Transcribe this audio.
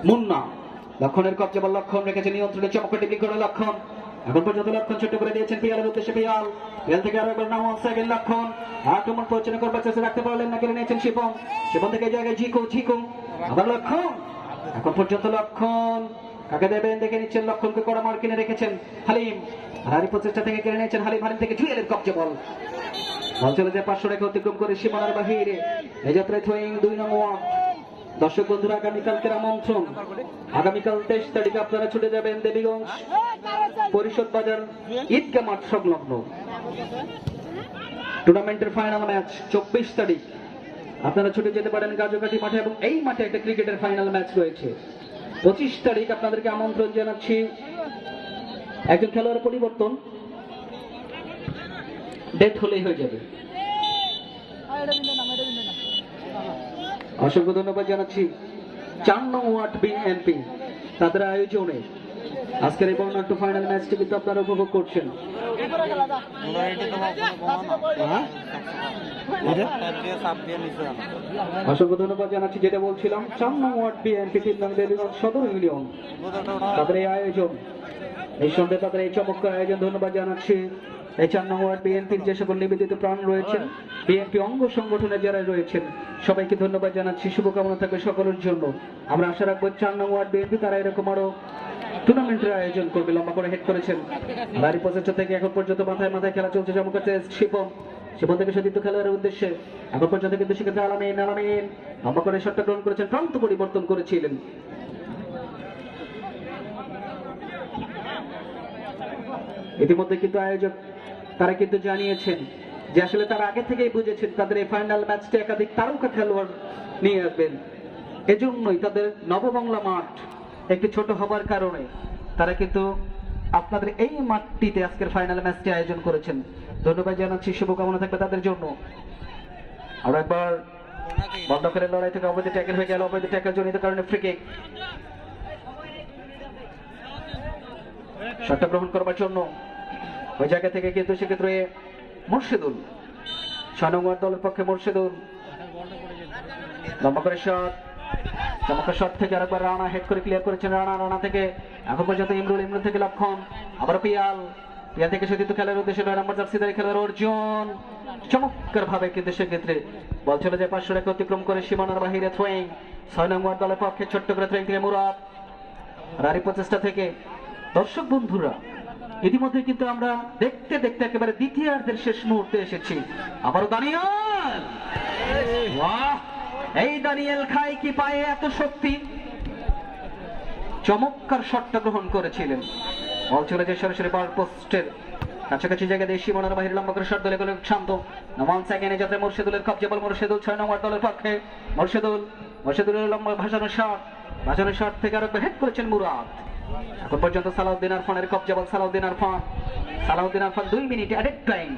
মুন্না। লক্ষণের কবজা বল, লক্ষণ রেখেছে নিয়ন্ত্রণে, চমৎকার টিপলিং করে লক্ষণ। এখন পর্যন্ত লক্ষণ ছোট্ট করে দিয়েছেন পিয়ালের উদ্দেশ্যে। পিয়াল থেকে আরো একবার নাম সেকেন্ড লক্ষণ আক্রমণ পরিচালনা করবার চেষ্টা রাখতে পারলেন না, কেড়ে নিয়েছেন শিপন। শিপন থেকে জায়গায় ঝিকো আবার লক্ষণ। এখন পর্যন্ত লক্ষণ কাকে দেবেন দেখে নিচ্ছেন, লক্ষণকে কড়া মার কিনে রেখেছেন হালিম। হারি প্রচেষ্টা থেকে কেড়ে নিয়েছেন হালিম থেকে জুয়েলের কবজা বল চলে যায় 500 রেখা অতিক্রম করে সীমানার বাহিরে। এই যাত্রায় থ্রোয়িং 2 নং ওয়ার্ড। দর্শক বন্ধুরা, আগামীকালকের আমন্ত্রণ, আগামীকাল 23 তারিখে আপনারা ছুটে যাবেন দেবীগঞ্জ পরিষদ বাজার ঈদগা মাঠ সংলগ্ন টুর্নামেন্টের ফাইনাল ম্যাচ 24 তারিখ আপনারা ছুটে যেতে পারেন গাজোকাঠি মাঠে, এবং এই মাঠে একটা ক্রিকেটের ফাইনাল ম্যাচ রয়েছে। 25 তারিখ আপনাদেরকে আমন্ত্রণ জানাচ্ছি। একজন খেলোয়াড় পরিবর্তন ডেট হলেই হয়ে যাবে। অসংখ্য ধন্যবাদ জানাচ্ছি 4 নং ওয়ার্ড বিএনপি তাদের আয়োজনে আজকের এই বর্ণাঢ্য ফাইনাল ম্যাচটি কিন্তু আপনারা উপভোগ করছেন। অসংখ্য ধন্যবাদ জানাচ্ছি। যেটা বলছিলাম, 4 নং ওয়ার্ড বিএনপি 3 নং দেবীগঞ্জ সদর ইউনিয়ন তাদের এই আয়োজন, এই সন্ধ্যে তাদের এই চমৎকার আয়োজন ধন্যবাদ জানাচ্ছি। এই 4 নং ওয়ার্ড বিএনপির যে সকল নিবেদিত প্রাণ রয়েছেন, বিএনপি অঙ্গ সংগঠনে যারা রয়েছেন, সবাইকে ধন্যবাদ জানাচ্ছি। শুভকামনা থাকবে সকলের জন্য। আমরা আশা রাখবো 4 নং ওয়ার্ড বিএনপি তারা এরকম আরো টুর্নামেন্টের আয়োজন করবে। লম্বা করে হেড করেছেন লারি প্রচেষ্টা থেকে এখন পর্যন্ত মাথায় খেলা চলছে। চমৎকার শিপন থেকে সতীর্থ খেলোয়াড়ের উদ্দেশ্যে এখন পর্যন্ত কিন্তু সেক্ষেত্রে আলামিন লম্বা করে শটটা গ্রহণ করেছেন, প্রান্ত পরিবর্তন করেছিলেন। ইতিমধ্যে কিন্তু আয়োজক তারা কিন্তু জানিয়েছেন যে আসলে তারা আগে থেকেই বুঝেছেন তাদের এই ফাইনাল ম্যাচটা একাধিক তারকা খেলোয়াড় নিয়ে আসবেন। এজন্যই তাদের নববাংলা মাঠ একটু ছোট হবার কারণে তারা কিন্তু আপনাদের এই মাঠটিতে আজকের ফাইনাল ম্যাচটি আয়োজন করেছেন। ধন্যবাদ জানাচ্ছি, শুভকামনা থাকবে তাদের জন্য। আরো একবার বন্ধকের লড়াই থেকে অবৈধ ট্যাকেল হয়ে গেল, অবৈধ ট্যাকেল জনিত কারণে ফ্রি কিক। শটটা গ্রহণ করবার জন্য ওই জায়গা থেকে কিন্তু সেক্ষেত্রে মুর্শিদুল 6 নং ওয়ার্ড দলের পক্ষে মুর্শিদুল লম্বা করে শট, চমৎকার শট থেকে আরেকবার রানা হেড করে ক্লিয়ার করেছেন। রানা থেকে এখন পর্যন্ত ইমরুল থেকে লক্ষণ, আবার পিয়াল থেকে সতীর্থ খেলার উদ্দেশ্যে 9 নম্বর জার্সিধারী খেলোয়াড় অর্জুন চমৎকার ভাবে কিন্তু সেক্ষেত্রে বল চলে যায় 500 রেখা অতিক্রম করে সীমানার বাহিরে। থ্রোয়িং 6 নং ওয়ার্ড দলের পক্ষে ছোট্ট করে থ্রোয়িং থেকে মুরাদ। রারি প্রচেষ্টা থেকে দর্শক বন্ধুরা, ইতিমধ্যে কিন্তু আমরা দেখতে দেখতে একেবারে দ্বিতীয়ার্ধের শেষ মুহূর্তে এসেছি। আবারও দানিয়াল, বাহ! এই দানিয়াল খাই কি পায়ে এত শক্তি! চমৎকার শটটা গ্রহণ করেছিলেন। বল চলে যায় সরাসরি বার পোস্টের কাছাকাছি জায়গা দিয়ে সীমানার বাহিরে লম্বা করে শট দলে গেল শান্ত। 1 সেকেন্ডে যাতে মুর্শিদুলের কবজা বল, মুর্শিদুল 6 নম্বর দলের পক্ষে। মুর্শিদুলের লম্বা ভাসানো শট থেকে আরেকবার হেড করেছেন মুরাদ। এখন পর্যন্ত সালাউদ্দিন আরফানের কবজা বল, Salauddin Arfan 2 minute added time.